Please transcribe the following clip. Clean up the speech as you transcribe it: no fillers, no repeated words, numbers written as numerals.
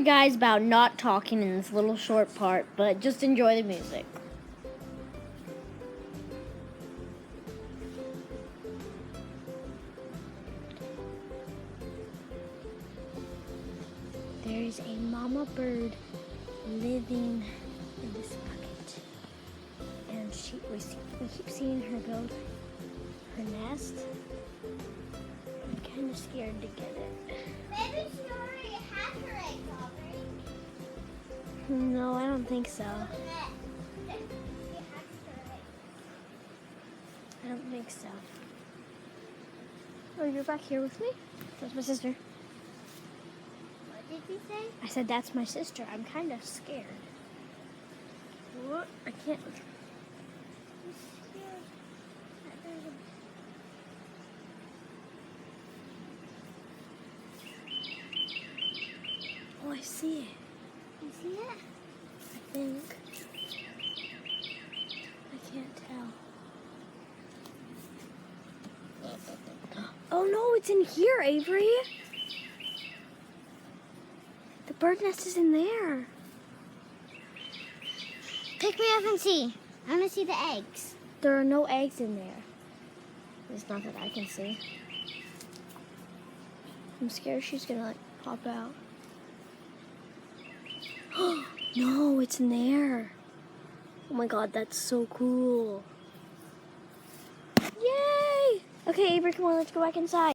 guys about not talking in this little short part, but just enjoy the music. There's a mama bird living in this bucket, and we keep seeing her go to her nest. I'm kind of scared to get it. Baby Snorri had her eggs already. No, I don't think so. I don't think so. Oh, you're back here with me? That's my sister. What did you say? I said that's my sister. I'm kind of scared. What? I can't. I'm scared. Oh, I see it. You see it? I think. I can't tell. Oh no, it's in here, Avery. The bird nest is in there. Pick me up and see. I want to see the eggs. There are no eggs in there. There's not that I can see. I'm scared she's gonna like pop out. No, it's in there. Oh my god, that's so cool. Yay! Okay, Avery, come on, let's go back inside.